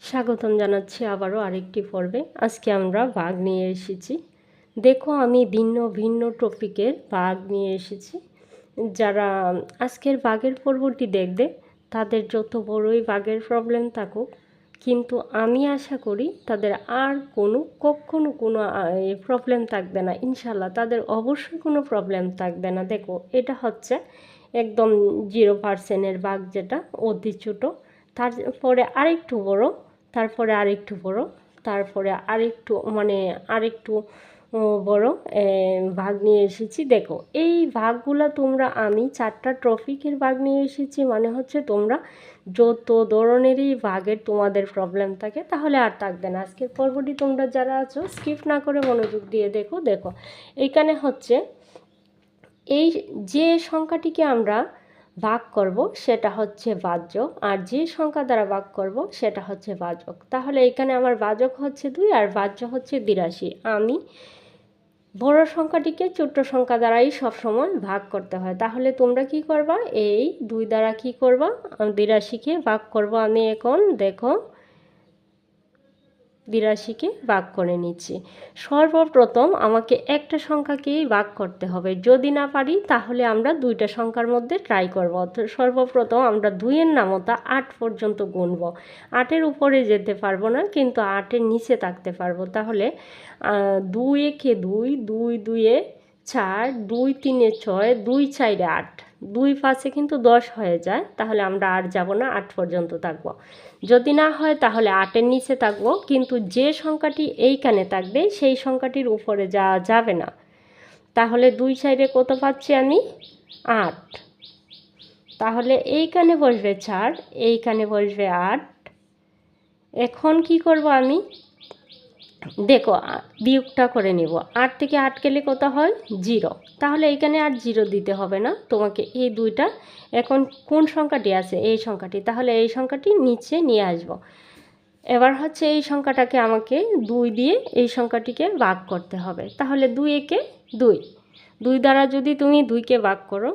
স্বাগতম জানাচ্ছি আবারও আরেকটি পর্বে। আজকে আমরা বাঘ নিয়ে এসেছি। দেখো, আমি ভিন্ন ভিন্ন টপিকের বাঘ নিয়ে এসেছি। যারা আজকের বাঘের পর্বটি দেখবে তাদের যত বড়ই বাঘের প্রবলেম থাকুক, কিন্তু আমি আশা করি তাদের আর কখনো কোনো প্রবলেম থাকবে না। ইনশাল্লাহ তাদের অবশ্যই কোনো প্রবলেম থাকবে না। দেখো, এটা হচ্ছে একদম 0% বাঘ, যেটা অতি ছোটো, তারপরে আরেকটু বড়, তারপরে আরেকটু বড়, তারপরে আরেকটু বড় বাঘ নিয়ে এসেছি। দেখো, এই বাঘগুলো আমি 4টা ট্রফিকের বাঘ নিয়ে এসেছি। মানে হচ্ছে তোমরা যত ধরনেরই বাঘের তোমাদের প্রবলেম থাকে তাহলে আর থাকবে না। আজকের পর্বটি তোমরা যারা আছো স্কিপ না করে মনোযোগ দিয়ে দেখো। দেখো, এইখানে হচ্ছে এই যে সংখ্যাটিকে আমরা ভাগ করব সেটা হচ্ছে বাহ্যক, আর যে সংখ্যা দ্বারা ভাগ করব সেটা হচ্ছে ভাজক। তাহলে এখানে আমার ভাজক হচ্ছে 2 আর বাহ্য হচ্ছে 82। আমি বড় সংখ্যাটিকে ছোট্ট সংখ্যা দ্বারাই সবসময় ভাগ করতে হয়। তাহলে তোমরা কি করবা, এই 2 দ্বারা কি করবা, 82কে ভাগ করব। আমি এখন দেখো 82কে ভাগ করে নিচ্ছি। সর্বপ্রথম আমাকে একটা সংখ্যাকেই ভাগ করতে হবে। যদি না পারি তাহলে আমরা 2টা সংখ্যার মধ্যে ট্রাই করব। সর্বপ্রথম আমরা 2-এর নামতা 8 পর্যন্ত গুনব। 8-এর উপরে যেতে পারবো না, কিন্তু 8-এর নিচে থাকতে পারবো। তাহলে 2 একে 2, 2 2-এ 4, 2 3-এ 6, 2 4-এ 8, 2 5-এ কিন্তু 10 হয়ে যায়। তাহলে আমরা আর যাব না, 8 পর্যন্ত থাকবো। যদি না হয় তাহলে 8-এর নিচে থাকবো, কিন্তু যে সংখ্যাটি এইখানে থাকবে সেই সংখ্যাটির উপরে যাওয়া যাবে না। তাহলে 2 4-এ কত পাচ্ছি আমি? 8। তাহলে এইখানে বসবে 4, এইখানে বসবে 8। এখন কি করব আমি? দেখো, বিয়োগটা করে নেব। 8 থেকে 8 গেলে কত হয়? 0। তাহলে এইখানে আর 0 দিতে হবে না তোমাকে। এই 2টা এখন কোন সংখ্যাটি আছে? এই সংখ্যাটি। তাহলে এই সংখ্যাটি নিচে নিয়ে আসব। এবার হচ্ছে এই সংখ্যাটাকে আমাকে 2 দিয়ে এই সংখ্যাটিকে ভাগ করতে হবে। তাহলে 2 একে 2, 2 দ্বারা যদি তুমি 2কে ভাগ করো,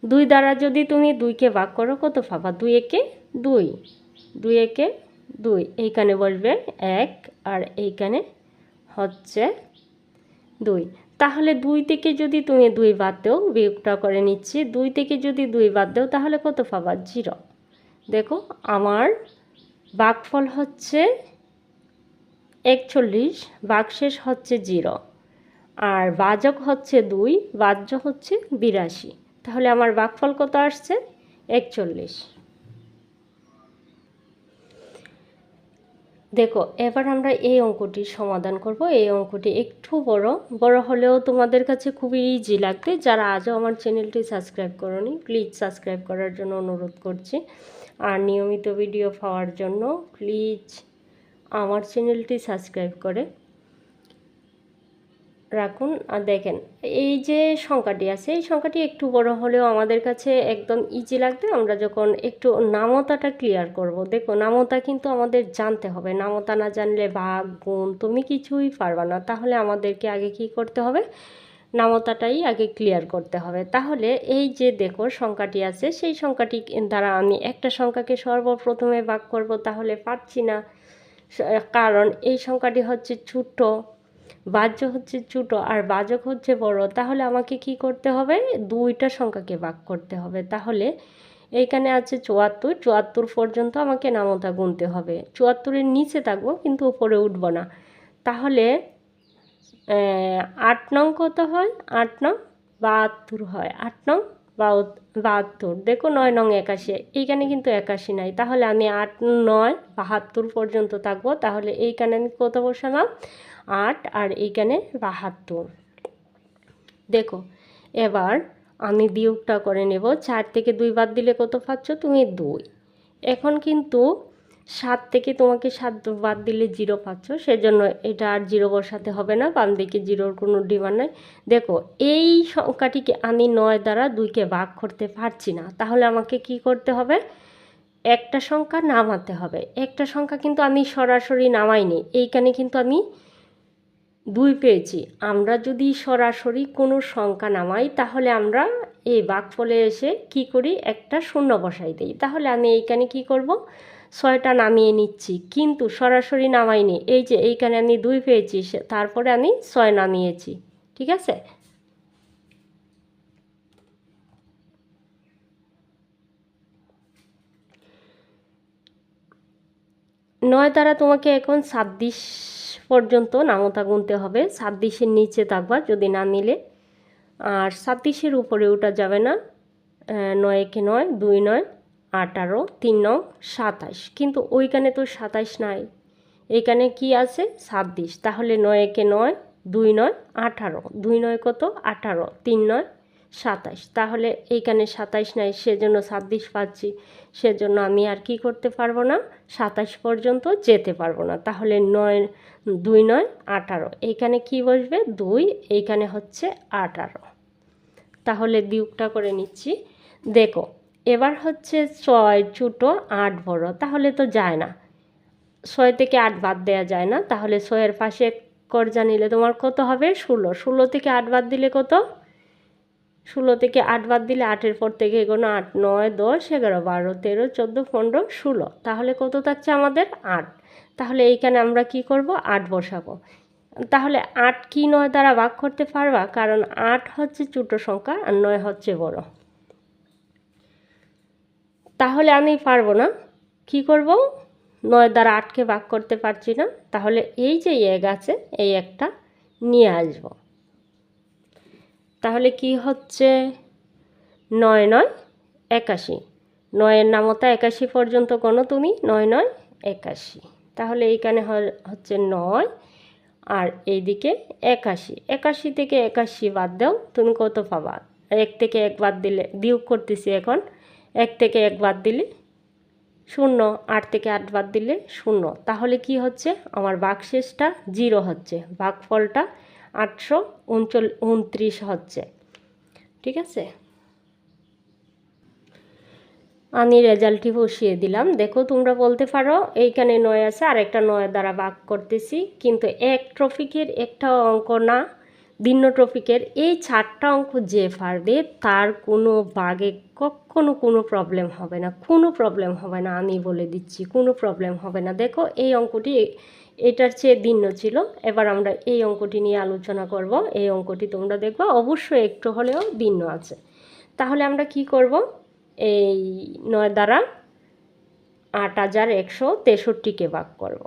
2 দ্বারা যদি তুমি 2কে ভাগ করো কত পাবা? 2 একে 2, 2 একে 2, এইখানে বসবে 1 আর এইখানে হচ্ছে 2। তাহলে 2 থেকে যদি তুমি 2 বাদ দাও, বিয়োগটা করে নিচ্ছি, 2 থেকে যদি 2 বাদ দাও তাহলে কত পাবা? 0। দেখো, আমার ভাগফল হচ্ছে 41, ভাগশেষ হচ্ছে 0, আর ভাজক হচ্ছে 2, বাহ্য হচ্ছে 82। তাহলে আমার ভাগফল কত আসছে? 41। দেখো, এবার আমরা এই অঙ্কটির সমাধান করব। এই অঙ্কটি একটু বড় হলেও তোমাদের কাছে খুবই ইজি লাগবে। যারা আজও আমার চ্যানেলটি সাবস্ক্রাইব করোনি, প্লিজ সাবস্ক্রাইব করার জন্য অনুরোধ করছি। আর নিয়মিত ভিডিও পাওয়ার জন্য প্লিজ আমার চ্যানেলটি সাবস্ক্রাইব করে রাখুন। আর দেখেন, এই যে সংখ্যাটি আছে, এই সংখ্যাটি একটু বড় হলেও আমাদের কাছে একদম ইজি লাগবে আমরা যখন একটু নামতাটা ক্লিয়ার করব। দেখো, নামতা কিন্তু আমাদের জানতে হবে। নামতা না জানলে ভাগ গুণ তুমি কিছুই পারবা না। তাহলে আমাদেরকে আগে কি করতে হবে? নামতাটাই আগে ক্লিয়ার করতে হবে। তাহলে এই যে দেখো সংখ্যাটি আছে, সেই সংখ্যাটি দ্বারা আমি একটা সংখ্যাকে সর্বপ্রথমে ভাগ করব। তাহলে পারছি না, কারণ এই সংখ্যাটি হচ্ছে ছোট, বাহ্য হচ্ছে ছোট আর বাজক হচ্ছে বড়। তাহলে আমাকে কি করতে হবে? 2টা সংখ্যাকে ভাগ করতে হবে। তাহলে এইখানে আছে 74, 74 পর্যন্ত আমাকে নামতা গুনতে হবে। 74-এর নিচে থাকবো, কিন্তু উপরে উঠব না। তাহলে 8 নং কত হয়? 8 নং 72 হয়। 8 নং 72। দেখো, 9 নং 81, এইখানে কিন্তু 81 নাই। তাহলে আমি 8 9 72 পর্যন্ত থাকবো। তাহলে এইখানে আমি কত বসালাম? 8, আর এইখানে 72। দেখো, এবার আমি বিয়োগটা করে নেব। 4 থেকে 2 বাদ দিলে কত পাচ্ছ তুমি? 2। এখন কিন্তু 7 থেকে তোমাকে 7 বাদ দিলে 0 পাচ্ছ, সেজন্য এটা আর 0 বসাতে হবে না। বাম দিকে 0-র কোনো ডিমান্ড নাই। দেখো, এই সংখ্যাটিকে আমি 9 দ্বারা 2কে ভাগ করতে পারছি না। তাহলে আমাকে কি করতে হবে? একটা সংখ্যা নামাতে হবে। একটা সংখ্যা কিন্তু আমি সরাসরি নামাইনি, এইখানে কিন্তু আমি 2 পেয়েছি। আমরা যদি সরাসরি কোনো সংখ্যা নামাই তাহলে আমরা এই ভাগফলে এসে কি করি? একটা শূন্য বসাই দিই। তাহলে আমি এইখানে কি করব? ছয়টা নামিয়ে নিচ্ছি, কিন্তু সরাসরি নামাইনি। এই যে এইখানে আমি 2 পেয়েছি, তারপরে আমি 6 নামিয়েছি। ঠিক আছে, 9 দ্বারা তোমাকে এখন 26 পর্যন্ত নামতা গুনতে হবে। 26-এর নিচে থাকবা যদি না নিলে, আর 26-এর উপরে ওঠা যাবে না। 9 একে 9, 2 9 18, 3 9 27, কিন্তু ওইখানে তো 27 নাই, এইখানে কি আছে 26। তাহলে 9 একে 9, 2 9 18, 2 9 কত 18, 3 9 27, তাহলে এইখানে 27 নাই, সেজন্য 26 পাচ্ছি। সেজন্য আমি আর কি করতে পারবো না, 27 পর্যন্ত যেতে পারবো না। তাহলে 9 2 9 18, এইখানে কি বসবে 2, এইখানে হচ্ছে 18। তাহলে বিয়োগটা করে নিচ্ছি। দেখো এবার হচ্ছে 6 ছোটো 8 বড়, তাহলে তো যায় না, 6 থেকে 8 বাদ দেওয়া যায় না। তাহলে 6-এর পাশে কর্জা নিলে তোমার কত হবে 16, 16 থেকে 8 বাদ দিলে কত, 16 থেকে 8 বাদ দিলে 8-এর পর থেকে এগোনো 8 9 10 11 12 13 14 15 16, তাহলে কত থাকছে আমাদের 8। তাহলে এইখানে আমরা কি করব 8 বসাবো। তাহলে 8 কি 9 দ্বারা ভাগ করতে পারবা, কারণ 8 হচ্ছে ছোট সংখ্যা আর 9 হচ্ছে বড়। তাহলে আমি পারবো না, কি করব 9 দ্বারা 8কে ভাগ করতে পারছি না। তাহলে এই যে এক আছে, এই একটা নিয়ে আসব। তাহলে কি হচ্ছে 9 9 81, 9-এর নামতা 81 পর্যন্ত গণ তুমি, 9 9 81। তাহলে এইখানে হচ্ছে 9 আর এইদিকে 81, 81 থেকে 81 বাদ দাও, তুমি কত পাবা, 1 থেকে 1 বাদ দিলে, বিয়োগ করতেছি এখন, 1 থেকে 1 বাদ দিলে 0, 8 থেকে 8 বাদ দিলে 0। তাহলে কি হচ্ছে আমার ভাগশেষটা 0 হচ্ছে, ভাগফলটা 829 হচ্ছে। ঠিক আছে, আমি রেজাল্টটি বসিয়ে দিলাম। দেখো তোমরা বলতে পারো এইখানে 9 আছে আর একটা 9 দ্বারা ভাগ করতেছি, কিন্তু এক টপিকের একটা অঙ্ক না, ভিন্ন টপিকের এই 4টা অঙ্ক যে পারবে তার কোনো ভাগে কখনো কোনো প্রবলেম হবে না, কোনো প্রবলেম হবে না, আমি বলে দিচ্ছি কোনো প্রবলেম হবে না। দেখো এই অঙ্কটি এটার চেয়ে ভিন্ন ছিল, এবার আমরা এই অঙ্কটি নিয়ে আলোচনা করব। এই অঙ্কটি তোমরা দেখবা অবশ্যই একটু হলেও ভিন্ন আছে। তাহলে আমরা কি করব, এই 9 দ্বারা 8163কে ভাগ করব।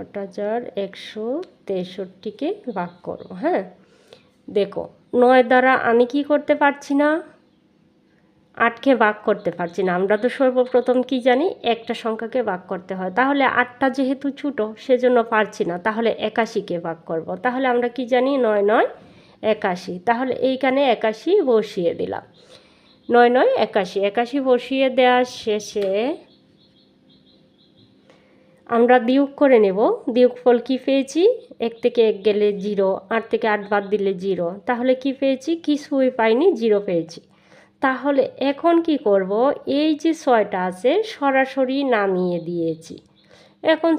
8163কে ভাগ করব। হ্যাঁ, দেখো 9 দ্বারা আমি কি করতে পারছি না, 8কে ভাগ করতে পারছি না। আমরা তো সর্বপ্রথম কি জানি, একটা সংখ্যাকে ভাগ করতে হয়। তাহলে 8টা যেহেতু ছোটো সেজন্য পারছি না, তাহলে 81কে ভাগ করব। তাহলে আমরা কি জানি 9 9 81, তাহলে এইখানে 81 বসিয়ে দিলাম। 9 9 81, 81 বসিয়ে দেওয়ার শেষে আমরা বিয়োগ করে নেব। বিয়োগফল কি পেয়েছি, 1 থেকে 1 গেলে 0, 8 থেকে 8 বাদ দিলে 0, তাহলে কি পেয়েছি, কিছুই পাইনি, 0 পেয়েছি। তাহলে এখন কি করব, এই যে 6টা আছে সরাসরি নামিয়ে দিয়েছি। এখন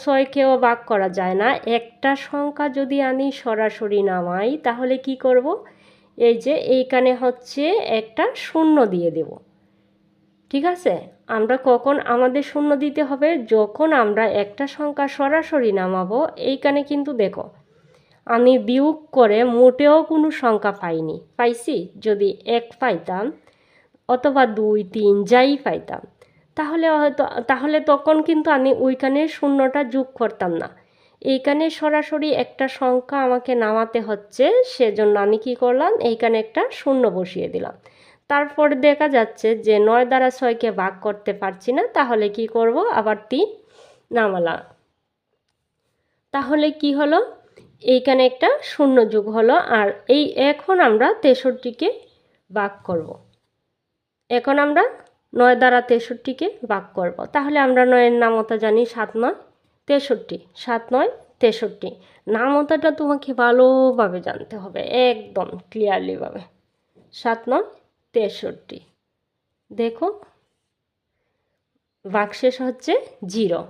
6কেও ভাগ করা যায় না, একটা সংখ্যা যদি আমি সরাসরি নামাই তাহলে কি করব, এই যে এইখানে হচ্ছে একটা শূন্য দিয়ে দেব। ঠিক আছে, আমরা কখন আমাদের শূন্য দিতে হবে, যখন আমরা একটা সংখ্যা সরাসরি নামাবো। এইখানে কিন্তু দেখো আমি বিয়োগ করে মোটেও কোনো সংখ্যা পাইনি, পাইছি যদি 1 পাইতাম অথবা 2 3 যাই পাইতাম, তাহলে তখন কিন্তু আমি ওইখানে শূন্যটা যোগ করতাম না। এইখানে সরাসরি একটা সংখ্যা আমাকে নামাতে হচ্ছে, সেজন্য আমি কি করলাম, এইখানে একটা শূন্য বসিয়ে দিলাম। তারপর দেখা যাচ্ছে যে 9 দ্বারা 6কে ভাগ করতে পারছি না, তাহলে কি করব, আবার 3 নামালাম। তাহলে কি হলো, এইখানে একটা শূন্য যোগ হলো। আর এখন আমরা 63কে ভাগ করব। এখন আমরা 9 দ্বারা 63কে ভাগ করব। তাহলে আমরা 9-এর নামতা জানি 7 9 63, 7 9 63। নামতাটা তোমাকে ভালোভাবে জানতে হবে, একদম ক্লিয়ারলিভাবে। 7 9 63, দেখো ভাগশেষ হচ্ছে 0।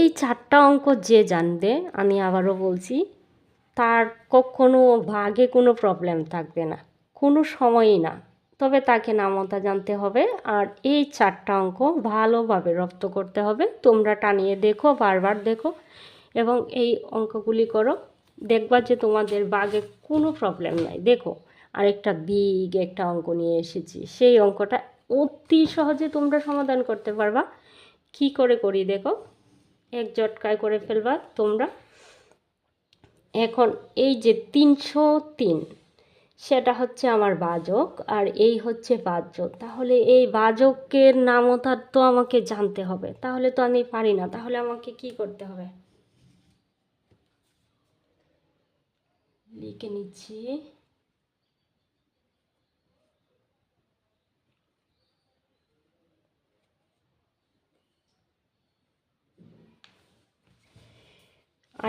এই 4টা অঙ্ক যে জানবে, আমি আবারও বলছি, তার কখনো ভাগে কোনো প্রবলেম থাকবে না, কোনো সময়ই না। তবে তাকে নামতা জানতে হবে আর এই 4টা অঙ্ক ভালোভাবে রপ্ত করতে হবে। তোমরা টানিয়ে দেখো, বারবার দেখো এবং এই অঙ্কগুলি করো, দেখবা যে তোমাদের ভাগে কোনো প্রবলেম নাই। দেখো আরেকটা বিগ একটা অঙ্ক নিয়ে এসেছি, সেই অঙ্কটা অতি সহজে তোমরা সমাধান করতে পারবা। কি করে করি দেখো, এক ঝটকায় করে ফেলবা তোমরা। এখন এই যে 303 সেটা হচ্ছে আমার বাচক আর এই হচ্ছে বাহ্য। তাহলে এই বাচকের নামতা তো আমাকে জানতে হবে, তাহলে তো আমি পারি না। তাহলে আমাকে কি করতে হবে, লিখে নিচ্ছি।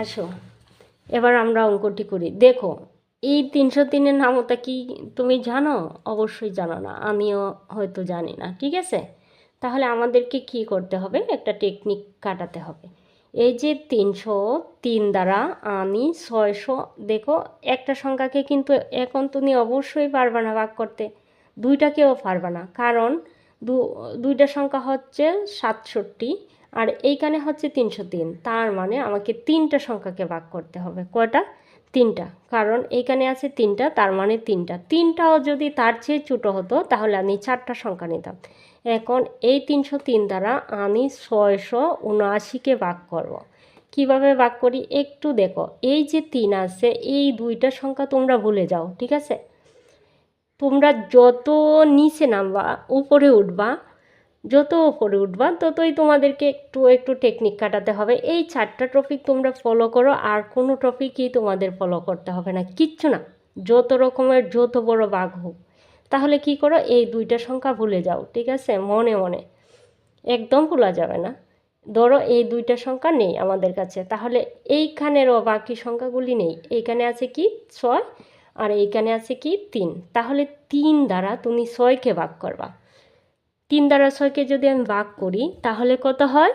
আসো এবার আমরা অঙ্কটি করি। দেখো এই 303-এর নামতা কি তুমি জানো? অবশ্যই জানো না, আমিও হয়তো জানি না। ঠিক আছে, তাহলে আমাদেরকে কি করতে হবে, একটা টেকনিক কাটাতে হবে। এই যে 303 দ্বারা আমি 600, দেখো একটা সংখ্যাকে কিন্তু এখন তুমি অবশ্যই পারবে না ভাগ করতে, দুইটাকেও পারবে না, কারণ দুইটা সংখ্যা হচ্ছে 67 আর এইখানে হচ্ছে 303। তার মানে আমাকে 3টা সংখ্যাকে ভাগ করতে হবে। কয়টা? 3টা, কারণ এইখানে আছে 3টা, তার মানে 3টাও যদি তার চেয়ে ছোটো হতো তাহলে আমি 4টা সংখ্যা নিতাম। এখন এই 303 দ্বারা আমি 679কে ভাগ করব। কিভাবে ভাগ করি একটু দেখো। এই যে 3 আছে, এই দুইটা সংখ্যা তোমরা ভুলে যাও। ঠিক আছে, তোমরা যত নিচে নামবা, উপরে উঠবা, যত উপরে উঠবা ততই তোমাদেরকে একটু একটু টেকনিক কাটাতে হবে। এই 4টা টপিক তোমরা ফলো করো, আর কোনো টপিকই তোমাদের ফলো করতে হবে না, কিচ্ছু না। যত রকমের যত বড় বাঘ হোক, তাহলে কি করো, এই দুইটা সংখ্যা ভুলে যাও। ঠিক আছে, মনে মনে একদম ভুলা যাবে না। ধরো এই দুইটা সংখ্যা নেই আমাদের কাছে, তাহলে এইখানেরও বাকি সংখ্যাগুলি নেই। এইখানে আছে কি 6 আর এইখানে আছে কি 3। তাহলে 3 দ্বারা তুমি 6কে ভাগ করবা। 3 দ্বারা 6কে যদি আমি ভাগ করি তাহলে কত হয়,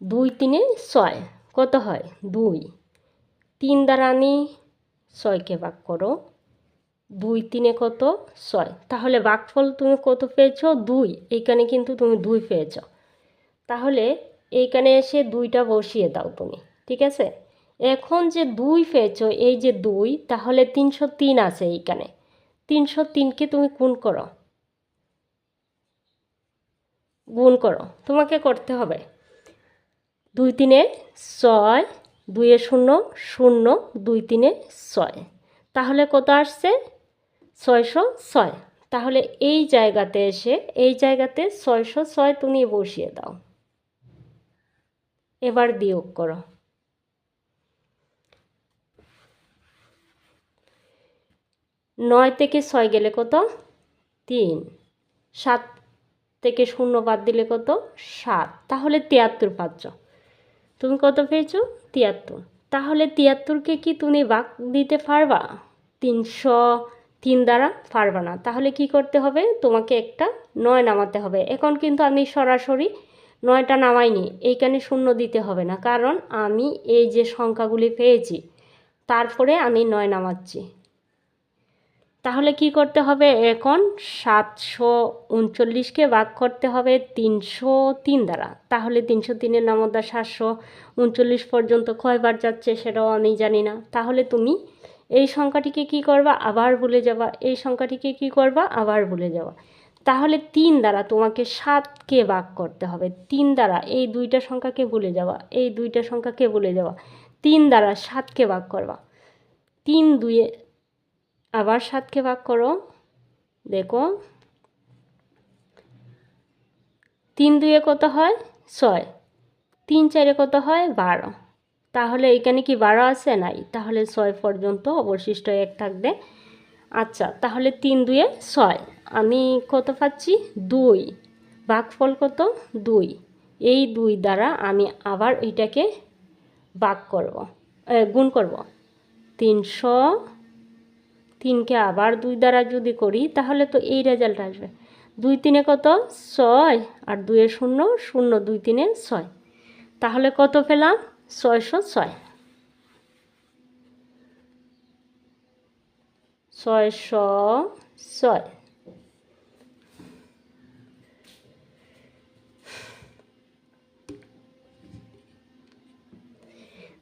2 3 6 কত হয় 2। 3 দ্বারা আমি 6কে ভাগ করো, 2 3 কত 6, তাহলে ভাগফল তুমি কত পেয়েছো 2। এইখানে কিন্তু তুমি 2 পেয়েছো। তাহলে এইখানে এসে 2টা বসিয়ে দাও তুমি। ঠিক আছে, এখন যে 2 পেয়েছো, এই যে 2, তাহলে 303 আছে এইখানে। 303কে তুমি গুণ করো, তোমাকে করতে হবে। 2 3 6, 2 0 0, 2 3 6, তাহলে কত আসছে 606। তাহলে এই জায়গাতে এসে এই জায়গাতে 606 তুমি বসিয়ে দাও। এবার বিয়োগ করো। 9 থেকে 6 গেলে কত 3, 7 থেকে 0 বাদ দিলে কত 7, তাহলে 73 পাচ্ছ। তুমি কত পেয়েছো 73। তাহলে 73কে কি তুমি ভাগ দিতে পারবা 303 দ্বারা? পারবা না। তাহলে কি করতে হবে, তোমাকে একটা 9 নামাতে হবে। এখন কিন্তু আমি সরাসরি 9টা নামাইনি, এইখানে 0 দিতে হবে না, কারণ আমি এই যে সংখ্যাগুলি পেয়েছি তারপরে আমি 9 নামাচ্ছি। তাহলে কি করতে হবে, এখন 739কে ভাগ করতে হবে 303 দ্বারা। তাহলে 303-এর নামতা 739 পর্যন্ত কয়বার যাচ্ছে সেটাও আমি জানি না। তাহলে তুমি এই সংখ্যাটিকে কি করবা, আবার ভুলে যাবা। এই সংখ্যাটিকে কি করবা, আবার ভুলে যাবা। তাহলে 3 দ্বারা তোমাকে 7কে ভাগ করতে হবে। 3 দ্বারা এই দুইটা সংখ্যাকে ভুলে যাওয়া, এই দুইটা সংখ্যাকে ভুলে যাওয়া। 3 দ্বারা 7কে ভাগ করবা। 3 2 আবার 7কে ভাগ করো, দেখো 3 2 কত হয় 6, 3 4 কত হয় 12। তাহলে এখানে কি 12 আছে? নাই। তাহলে 6 পর্যন্ত অবশিষ্ট 1 থাকবে। আচ্ছা, তাহলে 3 2 6, আমি কত পাচ্ছি 2। ভাগফল কত 2। এই 2 দ্বারা আমি আবার এটাকে ভাগ করব, গুণ করব। 303কে আবার 2 দ্বারা যদি করি তাহলে তো এই রেজাল্ট আসবে। 2 3 কত 6 আর 2 0 0, 2 3 6, তাহলে কত পেলাম 606। 606।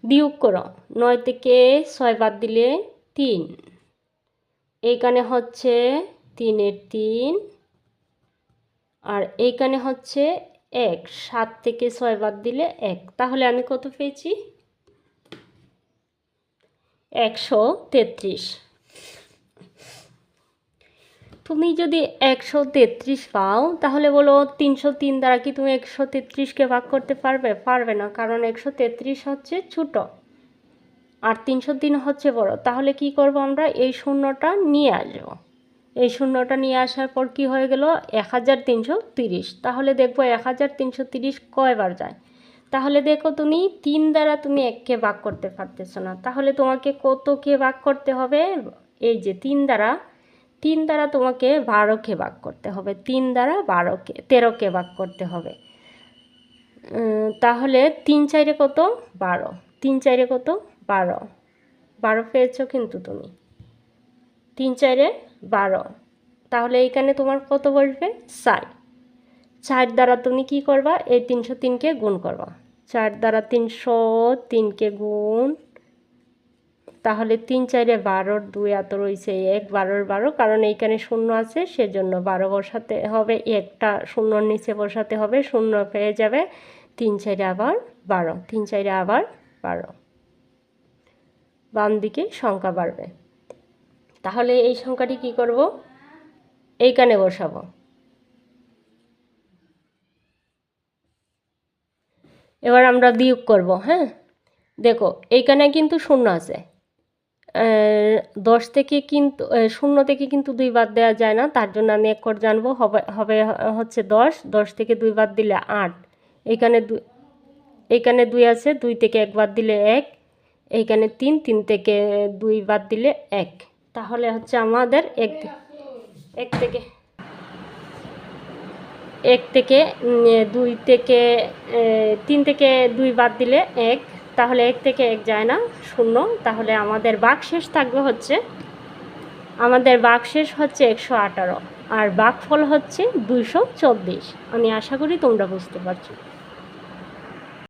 বিয়োগ করো, 9 থেকে 6 বাদ দিলে 3, এইখানে হচ্ছে 3-এর 3, আর এইখানে হচ্ছে 1, 7 থেকে 6 বাদ দিলে 1, তাহলে আমি কত পেয়েছি? 133। তুমি যদি 133 পাও তাহলে বলো 303 দ্বারা কি তুমি 133কে ভাগ করতে পারবে? পারবে না, কারণ 133 হচ্ছে ছোট আর 303 হচ্ছে বড়। তাহলে কি করব আমরা? এই শূন্যটা নিয়ে আসবো। এই শূন্যটা নিয়ে আসার পর কি হয়ে গেল? 1330। তাহলে দেখবো 1330 কয়বার যায়। তাহলে দেখো তুমি 3 দ্বারা তুমি 1কে ভাগ করতে পারতেছো না, তাহলে তোমাকে কতকে ভাগ করতে হবে? এই যে 3 দ্বারা তোমাকে 12কে ভাগ করতে হবে। 3 দ্বারা 13কে ভাগ করতে হবে। তাহলে 3 4 কত? 12। 3 4 কত? 12। 12 পেয়েছো কিন্তু তুমি। 3 4 12। তাহলে এইখানে তোমার কত বসবে? 4। 4 দ্বারা তুমি কি করবা? এই 303কে গুণ করবা। 4 দ্বারা 303কে গুণ, তাহলে 3 4 12, 2 এত রয়েছে 1, 12 12, কারণ এইখানে শূন্য আছে সেজন্য 12 বসাতে হবে, একটা শূন্যর নিচে বসাতে হবে, শূন্য পেয়ে যাবে। 3 4 আবার 12, 3 4 আবার 12, বাম দিকে সংখ্যা বাড়বে। তাহলে এই সংখ্যাটি কি করব? এইখানে বসাবো। এবার আমরা বিয়োগ করব। হ্যাঁ, দেখো এইখানে কিন্তু শূন্য আছে, 10 থেকে কিন্তু 0 থেকে কিন্তু 2 বাদ দেওয়া যায় না, তার জন্য আমি এক করে জানবো। হবে হচ্ছে 10, 10 থেকে 2 বাদ দিলে 8, এইখানে 2 আছে, 2 থেকে 1 বাদ দিলে 1, এইখানে 3, 3 থেকে 2 বাদ দিলে 1, তাহলে হচ্ছে আমাদের 1 থেকে 2 থেকে 3 থেকে 2 বাদ দিলে 1, তাহলে 1 থেকে 1 যায় না, 0। তাহলে আমাদের ভাগশেষ থাকবে হচ্ছে, আমাদের ভাগশেষ হচ্ছে 118 আর ভাগফল হচ্ছে 224। আমি আশা করি তোমরা বুঝতে পারছো।